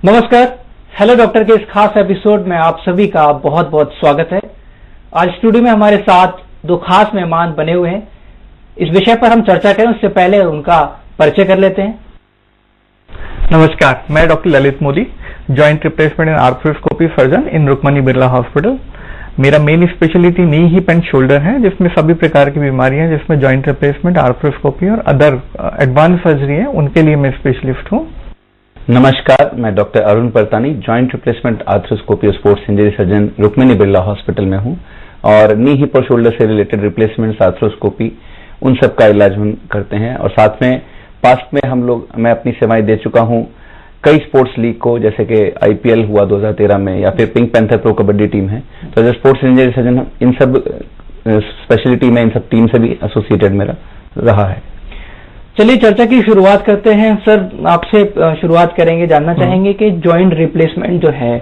नमस्कार। Hello doctor के इस खास एपिसोड में आप सभी का बहुत बहुत स्वागत है। आज स्टूडियो में हमारे साथ दो खास मेहमान बने हुए हैं। इस विषय पर हम चर्चा करें उससे पहले उनका परिचय कर लेते हैं। नमस्कार, मैं doctor Lalit Modi, joint replacement and arthroscopy surgeon in Rukmani Birla hospital. मेरा main speciality knee, hip and shoulder है, जिसमें सभी प्रकार की बीमारियां, जिसमें जॉइंट रिप्लेसमेंट, आर्थ्रोस्कोपी और अदर एडवांस सर्जरी है, उनके लिए मैं स्पेशलिस्ट हूँ। नमस्कार, मैं doctor Arun Partani, joint replacement, arthroscopy और sports injury surgeon Rukmani Birla hospital में हूँ और नी, हिप और शोल्डर से रिलेटेड रिप्लेसमेंट, आर्थ्रोस्कोपी, उन सब का इलाज हम करते हैं। और साथ में पास्ट में मैं अपनी सेवाएं दे चुका हूँ कई स्पोर्ट्स लीग को, जैसे कि आईपीएल हुआ 2013 में, या फिर Pink Panther Pro Kabaddi team है। तो as a sports injury surgeon इन सब स्पेशलिटी में, इन सब टीम से भी एसोसिएटेड मेरा रहा है। चलिए चर्चा की शुरुआत करते हैं। सर, आपसे शुरुआत करेंगे, जानना चाहेंगे कि जॉइंट रिप्लेसमेंट जो है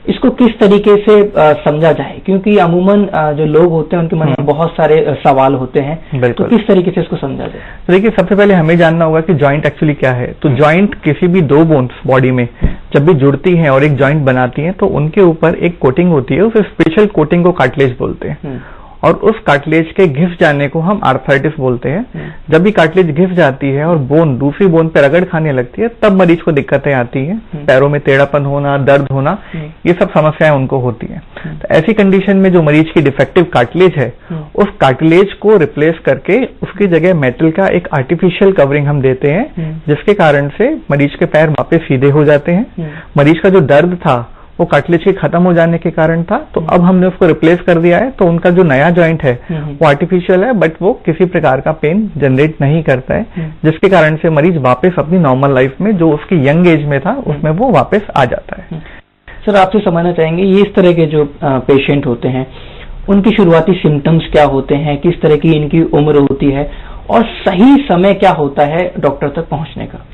इसको किस तरीके से समझा जाए, क्योंकि अमूमन जो लोग होते हैं उनके मन में बहुत सारे सवाल होते हैं, तो किस तरीके से इसको समझा जाए? तो देखिए, सबसे पहले हमें जानना होगा कि जॉइंट एक्चुअली क्या है। तो जॉइंट किसी भी दो बोन्स बॉडी में जब भी जुड़ती हैं और एक जॉइंट बनाती हैं, तो उनके ऊपर एक कोटिंग होती है, उस स्पेशल कोटिंग को कार्टिलेज बोलते हैं। और उस कार्टिलेज के घिस जाने को हम आर्थराइटिस बोलते हैं। जब भी कार्टिलेज घिस जाती है और बोन दूसरी बोन पर रगड़ खाने लगती है, तब मरीज को दिक्कतें आती हैं। पैरों में टेढ़ापन होना, दर्द होना, ये सब समस्याएं उनको होती हैं। तो ऐसी कंडीशन में जो मरीज की डिफेक्टिव कार्टिलेज है, उस कार्टिलेज को रिप्लेस करके उसकी जगह मेटल का एक आर्टिफिशियल कवरिंग हम देते हैं, जिसके कारण से मरीज के पैर वापस सीधे हो जाते हैं। मरीज का जो दर्द था वो कार्टिलेज के खत्म हो जाने के कारण था, तो अब हमने उसको रिप्लेस कर दिया है। तो उनका जो नया जॉइंट है वो आर्टिफिशियल है, बट वो किसी प्रकार का पेन जनरेट नहीं करता है, जिसके कारण से मरीज वापस अपनी नॉर्मल लाइफ में, जो उसकी यंग एज में था, उसमें वो वापस आ जाता है। सर, आपसे समझना चाहेंगे, ये इस तरह के जो पेशेंट होते हैं उनकी शुरुआती सिम्टम्स क्या होते हैं, किस तरह की इनकी उम्र होती है और सही समय क्या होता है डॉक्टर तक पहुंचने का?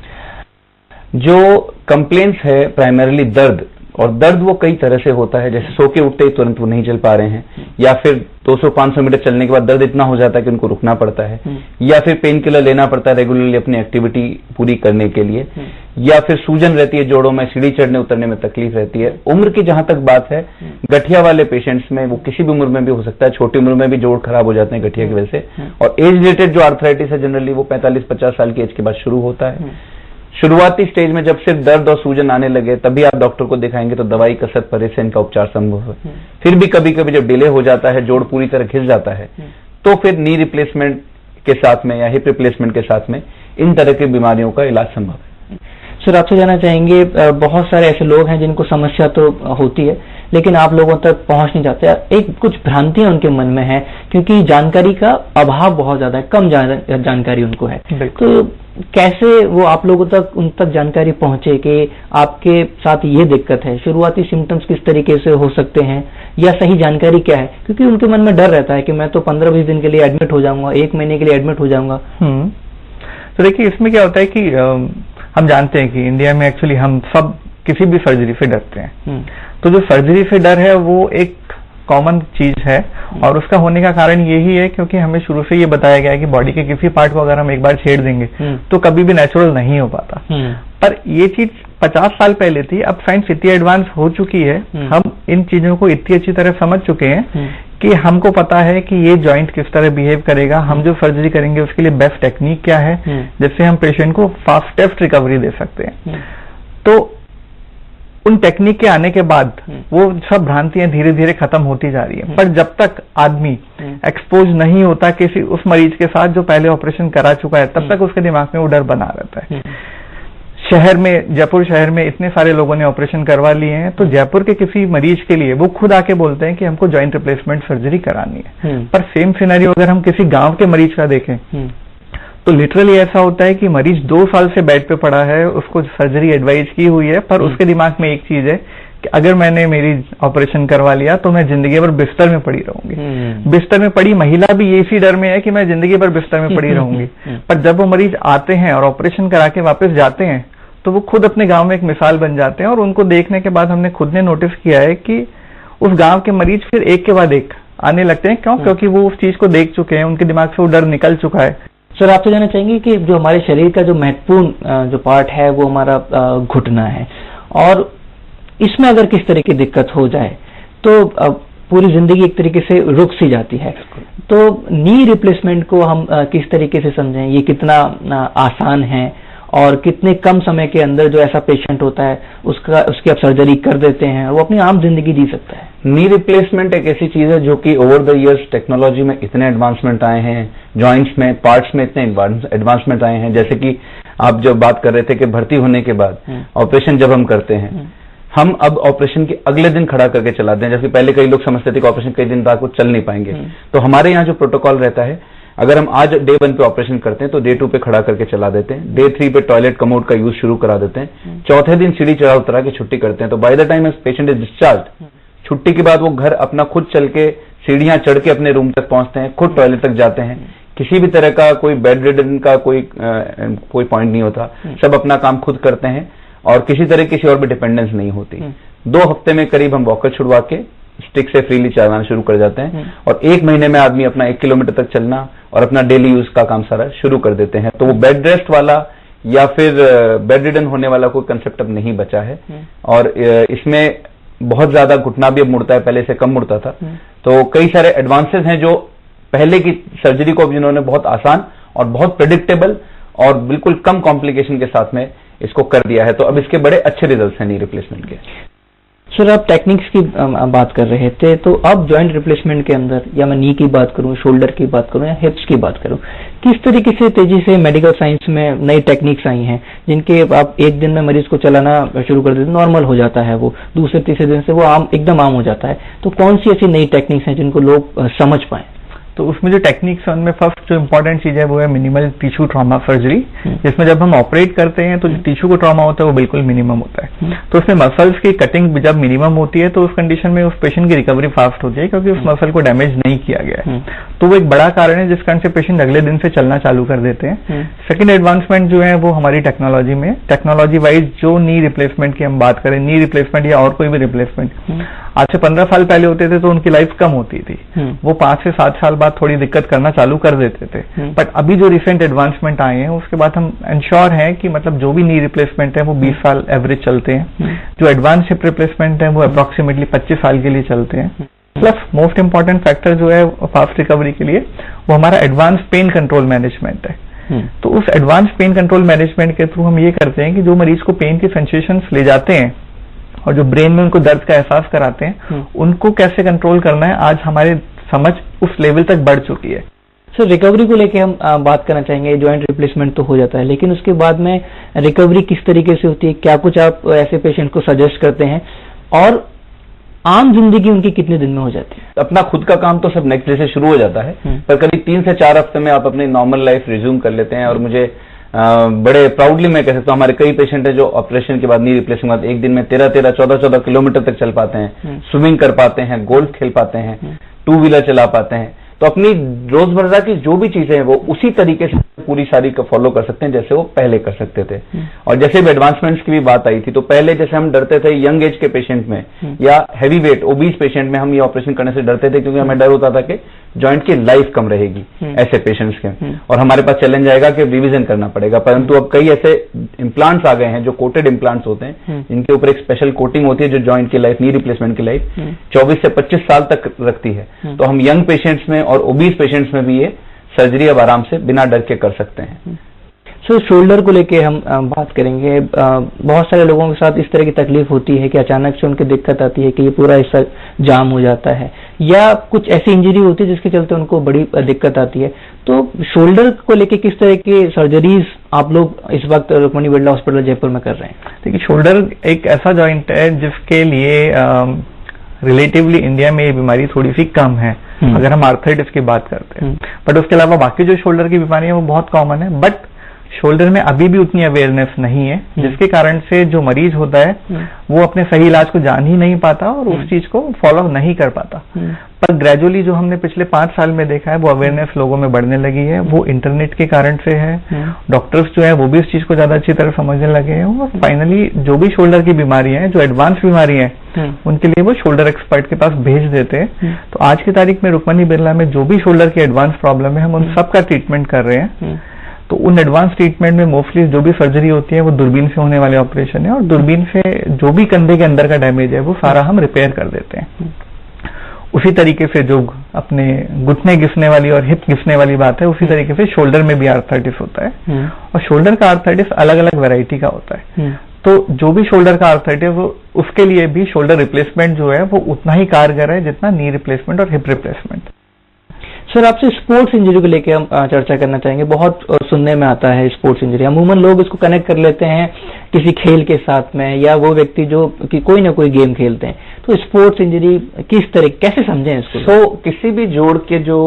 जो कंप्लेंट्स है प्राइमरीली दर्द, और दर्द वो कई तरह से होता है। जैसे सो के उठते ही तुरंत वो नहीं चल पा रहे हैं, या फिर 200-500 मीटर चलने के बाद दर्द इतना हो जाता है कि उनको रुकना पड़ता है, या फिर पेन किलर लेना पड़ता है रेगुलरली अपनी एक्टिविटी पूरी करने के लिए, या फिर सूजन रहती है जोड़ों में, सीढ़ी चढ़ने उतरने में तकलीफ रहती है। उम्र की जहां तक बात है, गठिया वाले पेशेंट्स में वो किसी भी उम्र में भी हो सकता है। छोटी उम्र में भी जोड़ खराब हो जाते हैं गठिया की वजह से। और एज रिलेटेड जो आर्थराइटिस है जनरली वो 45-50 साल की एज के बाद शुरू होता है। शुरुआती स्टेज में जब सिर्फ दर्द और सूजन आने लगे, तभी आप डॉक्टर को दिखाएंगे तो दवाई, कसरत, परहेज से इनका उपचार संभव है। फिर भी कभी कभी जब डिले हो जाता है, जोड़ पूरी तरह घिस जाता है, तो फिर नी रिप्लेसमेंट के साथ में या हिप रिप्लेसमेंट के साथ में इन तरह की बीमारियों का इलाज संभव है। सर, आपसे जानना चाहेंगे, बहुत सारे ऐसे लोग हैं जिनको समस्या तो होती है लेकिन आप लोगों तक पहुंच नहीं जाते। एक कुछ भ्रांतियां उनके मन में है, क्योंकि जानकारी का अभाव बहुत ज्यादा है, कम जानकारी उनको है। तो कैसे वो आप लोगों तक, उन तक जानकारी पहुंचे कि आपके साथ ये दिक्कत है? शुरुआती सिम्टम्स किस तरीके से हो सकते हैं, या सही जानकारी क्या है? क्योंकि उनके मन में डर रहता है कि मैं तो 15-20 दिन के लिए एडमिट हो जाऊंगा, 1 महीने के लिए एडमिट हो जाऊंगा। तो देखिए, इसमें क्या होता है कि हम जानते हैं कि इंडिया में एक्चुअली हम सब किसी भी सर्जरी से डरते हैं। तो जो सर्जरी से डर है वो एक कॉमन चीज है, और उसका होने का कारण यही है क्योंकि हमें शुरू से ये बताया गया है कि बॉडी के किसी पार्ट को अगर हम एक बार छेड़ देंगे तो कभी भी नेचुरल नहीं हो पाता। पर ये चीज 50 साल पहले थी, अब साइंस इतनी एडवांस हो चुकी है, हम इन चीजों को इतनी अच्छी तरह समझ चुके हैं कि हमको पता है कि ये जॉइंट किस तरह बिहेव करेगा, हम जो सर्जरी करेंगे उसके लिए बेस्ट टेक्निक क्या है, जिससे हम पेशेंट को फास्टेस्ट रिकवरी दे सकते हैं। तो उन टेक्निक के आने के बाद वो सब भ्रांतियां धीरे धीरे खत्म होती जा रही है। पर जब तक आदमी एक्सपोज नहीं होता किसी उस मरीज के साथ जो पहले ऑपरेशन करा चुका है, तब तक उसके दिमाग में वो डर बना रहता है। शहर में, जयपुर शहर में इतने सारे लोगों ने ऑपरेशन करवा लिए हैं, तो जयपुर के किसी मरीज के लिए वो खुद आके बोलते हैं कि हमको जॉइंट रिप्लेसमेंट सर्जरी करानी है। पर सेम सिनेरियो अगर हम किसी गांव के मरीज का देखें तो लिटरली ऐसा होता है कि मरीज 2 साल से बेड पे पड़ा है, उसको सर्जरी एडवाइज की हुई है, पर उसके दिमाग में एक चीज है कि अगर मैंने मेरी ऑपरेशन करवा लिया तो मैं जिंदगी भर बिस्तर में पड़ी रहूंगी। बिस्तर में पड़ी महिला भी इसी डर में है कि मैं जिंदगी भर बिस्तर में पड़ी रहूंगी। पर जब वो मरीज आते हैं और ऑपरेशन करा के वापस जाते हैं, तो वो खुद अपने गांव में एक मिसाल बन जाते हैं। और उनको देखने के बाद हमने खुद ने नोटिस किया है कि उस गांव के मरीज फिर एक के बाद एक आने लगते हैं। क्यों? क्योंकि वो उस चीज को देख चुके हैं, उनके दिमाग से वो डर निकल चुका है। सर, आपसे जानना चाहेंगे कि जो हमारे शरीर का जो महत्वपूर्ण जो पार्ट है वो हमारा घुटना है, और इसमें अगर किस तरह की दिक्कत हो जाए तो पूरी जिंदगी एक तरीके से रुक सी जाती है। तो नी रिप्लेसमेंट को हम किस तरीके से समझें, ये कितना आसान है और कितने कम समय के अंदर जो ऐसा पेशेंट होता है उसकी आप सर्जरी कर देते हैं और वो अपनी आम जिंदगी जी सकता है। नी रिप्लेसमेंट एक ऐसी चीज है जो कि ओवर द इयर्स टेक्नोलॉजी में इतने एडवांसमेंट आए हैं, जॉइंट्स में, पार्ट्स में इतने एडवांसमेंट आए हैं। जैसे कि आप जब बात कर रहे थे कि भर्ती होने के बाद ऑपरेशन जब हम करते हैं, हम अब ऑपरेशन के अगले दिन खड़ा करके चलाते हैं। जैसे पहले कई लोग समझते थे कि ऑपरेशन कई दिन बाद वो चल नहीं पाएंगे, तो हमारे यहाँ जो प्रोटोकॉल रहता है, अगर हम आज डे 1 पे ऑपरेशन करते हैं तो डे 2 पे खड़ा करके चला देते हैं, डे 3 पे टॉयलेट कमोड का यूज शुरू करा देते हैं, चौथे दिन सीढ़ी चढ़ा उतरा के छुट्टी करते हैं। तो by the time patient is discharge, छुट्टी के बाद वो घर अपना खुद चल के सीढ़ियां चढ़ के अपने रूम तक पहुंचते हैं, खुद टॉयलेट तक जाते हैं, किसी भी तरह का कोई बेड रिडन का कोई पॉइंट नहीं होता, सब अपना काम खुद करते हैं और किसी तरह किसी और भी डिपेंडेंस नहीं होती। 2 हफ्ते में करीब हम वॉकर छुड़वा के स्टिक से फ्रीली चलाना शुरू कर जाते हैं और 1 महीने में आदमी अपना 1 किलोमीटर तक चलना और अपना डेली यूज का काम सारा शुरू कर देते हैं। तो वो बेड रेस्ट वाला या फिर बेड रिडन होने वाला कोई कंसेप्ट अब नहीं बचा है और इसमें बहुत ज्यादा घुटना भी अब मुड़ता है, पहले से कम मुड़ता था। तो कई सारे एडवांसेस हैं जो पहले की सर्जरी को जिन्होंने बहुत आसान और बहुत प्रेडिक्टेबल और बिल्कुल कम कॉम्प्लिकेशन के साथ में इसको कर दिया है। तो अब इसके बड़े अच्छे रिजल्ट्स हैं नी रिप्लेसमेंट के। सर, आप टेक्निक्स की बात कर रहे थे, तो अब जॉइंट रिप्लेसमेंट के अंदर, या मैं नी की बात करूं, शोल्डर की बात करूं या हिप्स की बात करूं, किस तरीके से तेजी से मेडिकल साइंस में नई टेक्निक्स आई हैं जिनके आप एक दिन में मरीज को चलाना शुरू कर देते, नॉर्मल हो जाता है, वो दूसरे तीसरे दिन से वो एकदम आम हो जाता है। तो कौन सी ऐसी नई टेक्निक्स हैं जिनको लोग समझ पाए? तो उसमें जो टेक्निक्स है उनमें फर्स्ट जो इम्पोर्टेंट चीज है वो है मिनिमल टिश्यू ट्रॉमा सर्जरी, जिसमें जब हम ऑपरेट करते हैं तो जो टिश्यू को ट्रॉमा होता है वो बिल्कुल मिनिमम होता है। तो उसमें मसल्स की कटिंग जब मिनिमम होती है तो उस कंडीशन में उस पेशेंट की रिकवरी फास्ट होती है क्योंकि उस मसल को डैमेज नहीं किया गया है। तो वो एक बड़ा कारण है जिस कारण से पेशेंट अगले दिन से चलना चालू कर देते हैं। सेकेंड एडवांसमेंट जो है वो हमारी टेक्नोलॉजी में, टेक्नोलॉजी वाइज जो नी रिप्लेसमेंट की हम बात करें, नी रिप्लेसमेंट या और कोई भी रिप्लेसमेंट आज से 15 साल पहले होते थे तो उनकी लाइफ कम होती थी, वो 5 से 7 साल बाद थोड़ी दिक्कत करना चालू कर देते थे। बट अभी जो रिसेंट एडवांसमेंट आए हैं उसके बाद हम इंश्योर हैं कि मतलब जो भी नी रिप्लेसमेंट है वो 20 साल एवरेज चलते हैं, जो एडवांस हिप रिप्लेसमेंट है वो अप्रोक्सीमेटली 25 साल के लिए चलते हैं। प्लस मोस्ट इंपॉर्टेंट फैक्टर जो है फास्ट रिकवरी के लिए वो हमारा एडवांस पेन कंट्रोल मैनेजमेंट है। तो उस एडवांस पेन कंट्रोल मैनेजमेंट के थ्रू हम ये करते हैं कि जो मरीज को पेन की सेंसेशंस ले जाते हैं और जो ब्रेन में उनको दर्द का एहसास कराते हैं उनको कैसे कंट्रोल करना है, आज हमारी समझ उस लेवल तक बढ़ चुकी है। सर, रिकवरी को लेके हम बात करना चाहेंगे। जॉइंट रिप्लेसमेंट तो हो जाता है, लेकिन उसके बाद में रिकवरी किस तरीके से होती है? क्या कुछ आप ऐसे पेशेंट को सजेस्ट करते हैं और आम जिंदगी उनकी कितने दिन में हो जाती है? अपना खुद का काम तो सब नेक्स्ट डे से शुरू हो जाता है, पर करीब 3 से 4 हफ्ते में आप अपनी नॉर्मल लाइफ रिज्यूम कर लेते हैं। और मुझे बड़े प्राउडली मैं कह सकता हूँ हमारे कई पेशेंट हैं जो ऑपरेशन के बाद नी रिप्लेसमेंट के बाद एक दिन में 13-13, 14-14 किलोमीटर तक चल पाते हैं, स्विमिंग कर पाते हैं, गोल्फ खेल पाते हैं, 2 व्हीलर चला पाते हैं। तो अपनी रोजमर्रा की जो भी चीजें हैं वो उसी तरीके से पूरी सारी फॉलो कर सकते हैं जैसे वो पहले कर सकते थे। और जैसे भी एडवांसमेंट्स की भी बात आई थी, तो पहले जैसे हम डरते थे यंग एज के पेशेंट में या हैवी वेट ओबीस पेशेंट में, हम ये ऑपरेशन करने से डरते थे क्योंकि हमें डर होता था कि जॉइंट की लाइफ कम रहेगी ऐसे पेशेंट्स के, और हमारे पास चैलेंज आएगा कि रिवीजन करना पड़ेगा। परंतु अब कई ऐसे इम्प्लांट्स आ गए हैं जो कोटेड इम्प्लांट्स होते हैं, जिनके ऊपर एक स्पेशल कोटिंग होती है जो जॉइंट की लाइफ, नी रिप्लेसमेंट की लाइफ 24 से 25 साल तक रखती है। तो हम यंग पेशेंट्स में और ओबीस पेशेंट्स में भी ये सर्जरी अब आराम से बिना डर के कर सकते हैं। सो शोल्डर को लेके हम बात करेंगे। बहुत सारे लोगों के साथ इस तरह की तकलीफ होती है कि अचानक से उनकी दिक्कत आती है कि ये पूरा हिस्सा जाम हो जाता है, या कुछ ऐसी इंजरी होती है जिसके चलते उनको बड़ी दिक्कत आती है। तो शोल्डर को लेके किस तरह की सर्जरीज आप लोग इस वक्त रुक्मिणी बिड़ला हॉस्पिटल जयपुर में कर रहे हैं? देखिए, शोल्डर एक ऐसा जॉइंट है जिसके लिए रिलेटिवली इंडिया में ये बीमारी थोड़ी सी कम है अगर हम आर्थराइटिस की बात करते हैं। बट उसके अलावा बाकी जो शोल्डर की बीमारी है वो बहुत कॉमन है, बट शोल्डर में अभी भी उतनी अवेयरनेस नहीं है, जिसके कारण से जो मरीज होता है वो अपने सही इलाज को जान ही नहीं पाता और उस चीज को फॉलो नहीं कर पाता। पर ग्रेजुअली जो हमने पिछले 5 साल में देखा है वो अवेयरनेस लोगों में बढ़ने लगी है। वो इंटरनेट के कारण से है, डॉक्टर्स जो है वो भी इस चीज को ज्यादा अच्छी तरह समझने लगे हैं, और फाइनली जो भी शोल्डर की बीमारी है, जो एडवांस बीमारी है, उनके लिए वो शोल्डर एक्सपर्ट के पास भेज देते हैं। तो आज की तारीख में रुक्मिणी बिड़ला में जो भी शोल्डर की एडवांस प्रॉब्लम है हम उन सब का ट्रीटमेंट कर रहे हैं। तो उन एडवांस ट्रीटमेंट में मोस्टली जो भी सर्जरी होती है वो दूरबीन से होने वाले ऑपरेशन है, और दूरबीन से जो भी कंधे के अंदर का डैमेज है वो सारा हम रिपेयर कर देते हैं। उसी तरीके से जो अपने घुटने घिसने वाली और हिप घिसने वाली बात है, उसी तरीके से शोल्डर में भी आर्थराइटिस होता है, और शोल्डर का आर्थराइटिस अलग अलग वैरायटी का होता है। तो जो भी शोल्डर का आर्थराइटिस, उसके लिए भी शोल्डर रिप्लेसमेंट जो है वो उतना ही कारगर है जितना नी रिप्लेसमेंट और हिप रिप्लेसमेंट। सर, आपसे स्पोर्ट्स इंजरी को लेकर हम चर्चा करना चाहेंगे। बहुत सुनने में आता है स्पोर्ट्स इंजरी, अमूमन लोग इसको कनेक्ट कर लेते हैं किसी खेल के साथ में, या वो व्यक्ति जो कि कोई ना कोई गेम खेलते हैं। तो स्पोर्ट्स इंजरी किस तरह, कैसे समझें इसको? तो किसी भी जोड़ के जो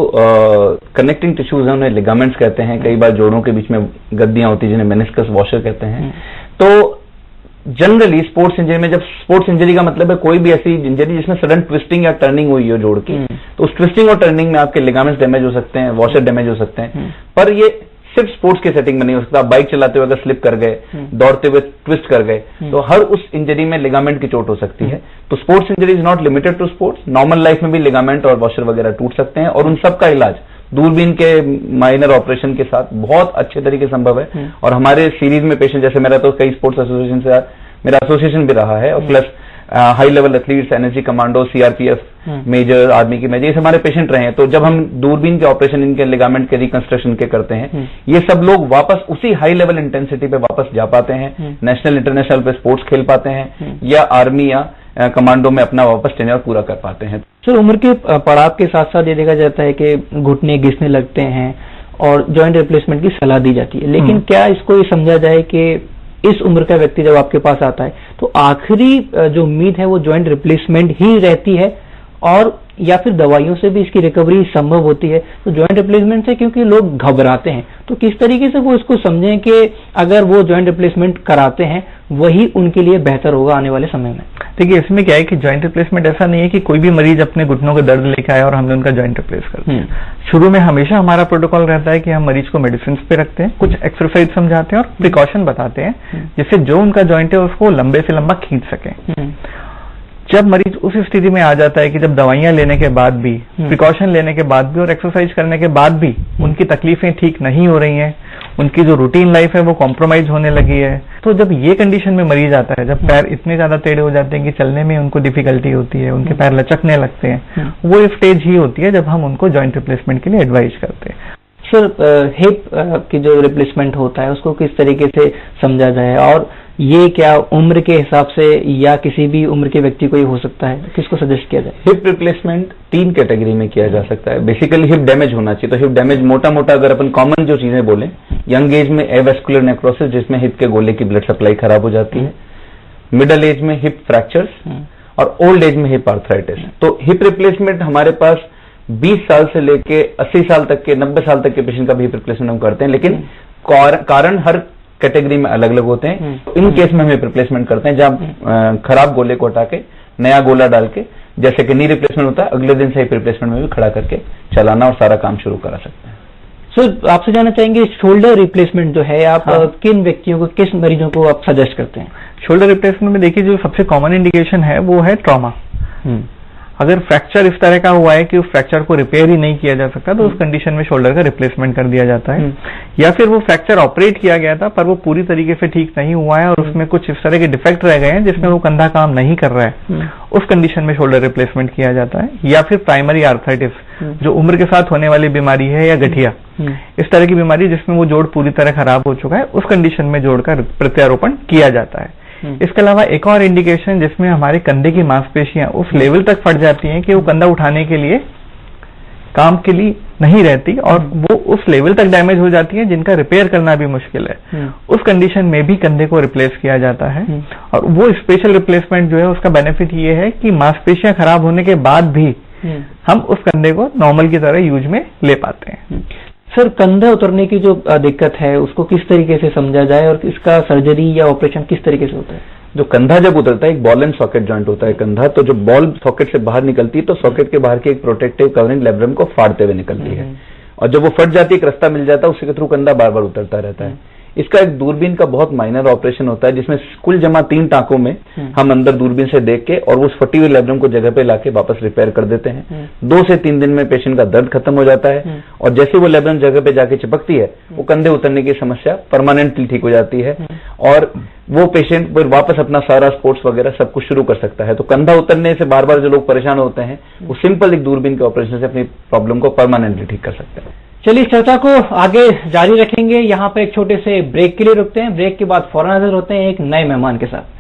कनेक्टिंग टिश्यूज हैं उन्हें लिगामेंट्स कहते हैं। कई बार जोड़ों के बीच में गद्दियां होती हैं जिन्हें मेनिस्कस वॉशर कहते हैं। तो जनरली स्पोर्ट्स इंजरी में, जब स्पोर्ट्स इंजरी का मतलब है कोई भी ऐसी इंजरी जिसमें सडन ट्विस्टिंग या टर्निंग हुई हो जोड़ की, तो उस ट्विस्टिंग और टर्निंग में आपके लिगामेंट्स डैमेज हो सकते हैं, वॉशर डैमेज हो सकते हैं। पर ये सिर्फ स्पोर्ट्स के सेटिंग में नहीं हो सकता। आप बाइक चलाते हुए अगर स्लिप कर गए, दौड़ते हुए ट्विस्ट कर गए, तो हर उस इंजरी में लिगामेंट की चोट हो सकती है। तो sports injury is not limited to sports. Normal life में भी लिगामेंट और वॉशर वगैरह टूट सकते हैं, और उन सब का इलाज दूरबीन के माइनर ऑपरेशन के साथ बहुत अच्छे तरीके संभव है। और हमारे सीरीज में पेशेंट, जैसे मेरा तो कई स्पोर्ट्स एसोसिएशन से मेरा एसोसिएशन भी रहा है, और plus high level athletes, NSG commando, CRPF major, army के मेजर, ये हमारे पेशेंट रहे हैं। तो जब हम दूरबीन के ऑपरेशन, इनके लिगामेंट के रिकंस्ट्रक्शन के करते हैं, ये सब लोग वापस उसी हाई लेवल इंटेंसिटी पे वापस जा पाते हैं, नेशनल इंटरनेशनल पे स्पोर्ट्स खेल पाते हैं, या आर्मी या कमांडो में अपना वापस टेन्योर पूरा कर पाते हैं। सर, उम्र के पड़ाव के साथ साथ ये देखा जाता है कि घुटने घिसने लगते हैं और जॉइंट रिप्लेसमेंट की सलाह दी जाती है, लेकिन क्या इसको ये समझा जाए कि इस उम्र का व्यक्ति जब आपके पास आता है तो आखिरी जो उम्मीद है वो जॉइंट रिप्लेसमेंट ही रहती है, और या फिर दवाइयों से भी इसकी रिकवरी संभव होती है? तो जॉइंट रिप्लेसमेंट से क्योंकि लोग घबराते हैं, तो किस तरीके से वो इसको समझें कि अगर वो जॉइंट रिप्लेसमेंट कराते हैं वही उनके लिए बेहतर होगा आने वाले समय में? देखिए, इसमें क्या है कि जॉइंट रिप्लेसमेंट ऐसा नहीं है कि कोई भी मरीज अपने घुटनों का दर्द लेकर आया और हमने उनका जॉइंट रिप्लेस कर दिया। शुरू में हमेशा हमारा प्रोटोकॉल रहता है कि हम मरीज को मेडिसिन पे रखते हैं, कुछ एक्सरसाइज समझाते हैं और प्रिकॉशन बताते हैं, जिससे जो उनका जॉइंट है उसको लंबे से लंबा खींच सके। जब मरीज उस स्थिति में आ जाता है कि जब दवाइयां लेने के बाद भी, प्रिकॉशन लेने के बाद भी और एक्सरसाइज करने के बाद भी उनकी तकलीफें ठीक नहीं हो रही हैं, उनकी जो रूटीन लाइफ है वो कॉम्प्रोमाइज होने लगी है, तो जब ये कंडीशन में मरीज आता है, जब पैर इतने ज्यादा टेढ़े हो जाते हैं कि चलने में उनको डिफिकल्टी होती है, उनके पैर लचकने लगते हैं, वो स्टेज ही होती है जब हम उनको जॉइंट रिप्लेसमेंट के लिए एडवाइज करते हैं। सर, हिप की जो रिप्लेसमेंट होता है उसको किस तरीके से समझा जाए, और ये क्या उम्र के हिसाब से या किसी भी उम्र के व्यक्ति को ये हो सकता है? किसको सजेस्ट किया जाए? हिप रिप्लेसमेंट 3 कैटेगरी में किया जा सकता है। बेसिकली हिप डैमेज होना चाहिए, तो हिप डैमेज मोटा मोटा अगर अपन कॉमन जो चीजें बोले, यंग एज में एवेस्कुलर नेक्रोसिस जिसमें हिप के गोले की ब्लड सप्लाई खराब हो जाती है, मिडिल एज में हिप फ्रैक्चर्स, और ओल्ड एज में हिप आर्थराइटिस। तो हिप रिप्लेसमेंट हमारे पास 20 साल से लेके 80 साल तक के, 90 साल तक के पेशेंट का भी हिप रिप्लेसमेंट हम करते हैं, लेकिन कारण हर कैटेगरी में अलग अलग होते हैं। तो इन केस में हम हिप रिप्लेसमेंट करते हैं जहां खराब गोले को हटा के नया गोला डाल के, जैसे कि नी रिप्लेसमेंट होता है, अगले दिन से हिप रिप्लेसमेंट में भी खड़ा करके चलाना और सारा काम शुरू करा सकते हैं। सर, आपसे जानना चाहेंगे शोल्डर रिप्लेसमेंट जो है आप किन व्यक्तियों को, किस मरीजों को आप सजेस्ट करते हैं? शोल्डर रिप्लेसमेंट में देखिए, जो सबसे कॉमन इंडिकेशन है वो है ट्रॉमा। अगर फ्रैक्चर इस तरह का हुआ है कि उस फ्रैक्चर को रिपेयर ही नहीं किया जा सकता, तो उस कंडीशन में शोल्डर का रिप्लेसमेंट कर दिया जाता है। या फिर वो फ्रैक्चर ऑपरेट किया गया था पर वो पूरी तरीके से ठीक नहीं हुआ है और उसमें कुछ इस तरह के डिफेक्ट रह गए हैं जिसमें वो कंधा काम नहीं कर रहा है, उस कंडीशन में शोल्डर रिप्लेसमेंट किया जाता है। या फिर प्राइमरी आर्थराइटिस जो उम्र के साथ होने वाली बीमारी है, या गठिया, इस तरह की बीमारी जिसमें वो जोड़ पूरी तरह खराब हो चुका है, उस कंडीशन में जोड़ का प्रत्यारोपण किया जाता है। इसके अलावा एक और इंडिकेशन जिसमें हमारे कंधे की मांसपेशियां उस लेवल तक फट जाती हैं कि वो कंधा उठाने के लिए काम के लिए नहीं रहती और वो उस लेवल तक डैमेज हो जाती है जिनका रिपेयर करना भी मुश्किल है। उस कंडीशन में भी कंधे को रिप्लेस किया जाता है। और वो स्पेशल रिप्लेसमेंट जो है उसका बेनिफिट ये है कि मांसपेशियां खराब होने के बाद भी हम उस कंधे को नॉर्मल की तरह यूज में ले पाते हैं। सर, कंधा उतरने की जो दिक्कत है उसको किस तरीके से समझा जाए और इसका सर्जरी या ऑपरेशन किस तरीके से होता है? जो कंधा जब उतरता है, एक बॉल एंड सॉकेट जॉइंट होता है कंधा, तो जो बॉल सॉकेट से बाहर निकलती है तो सॉकेट के बाहर की एक प्रोटेक्टिव कवरिंग लेब्रम को फाड़ते हुए निकलती है, और जब वो फट जाती है एक रास्ता मिल जाता है, उसके थ्रू कंधा बार बार उतरता रहता है। इसका एक दूरबीन का बहुत माइनर ऑपरेशन होता है, जिसमें कुल जमा 3 टांकों में हम अंदर दूरबीन से देख के और उस फटी हुई लेब्रम को जगह पे लाके वापस रिपेयर कर देते हैं। 2 से 3 दिन में पेशेंट का दर्द खत्म हो जाता है और जैसे वो लेब्रम जगह पे जाके चिपकती है, वो कंधे उतरने की समस्या परमानेंटली ठीक हो जाती है और वो पेशेंट फिर वापस अपना सारा स्पोर्ट्स वगैरह सब कुछ शुरू कर सकता है। तो कंधा उतरने से बार बार जो लोग परेशान होते हैं, वो सिंपल एक दूरबीन के ऑपरेशन से अपनी प्रॉब्लम को परमानेंटली ठीक कर सकते हैं। चलिए इस चर्चा को आगे जारी रखेंगे। यहाँ पर एक छोटे से ब्रेक के लिए रुकते हैं। ब्रेक के बाद फौरन हाजिर होते हैं एक नए मेहमान के साथ।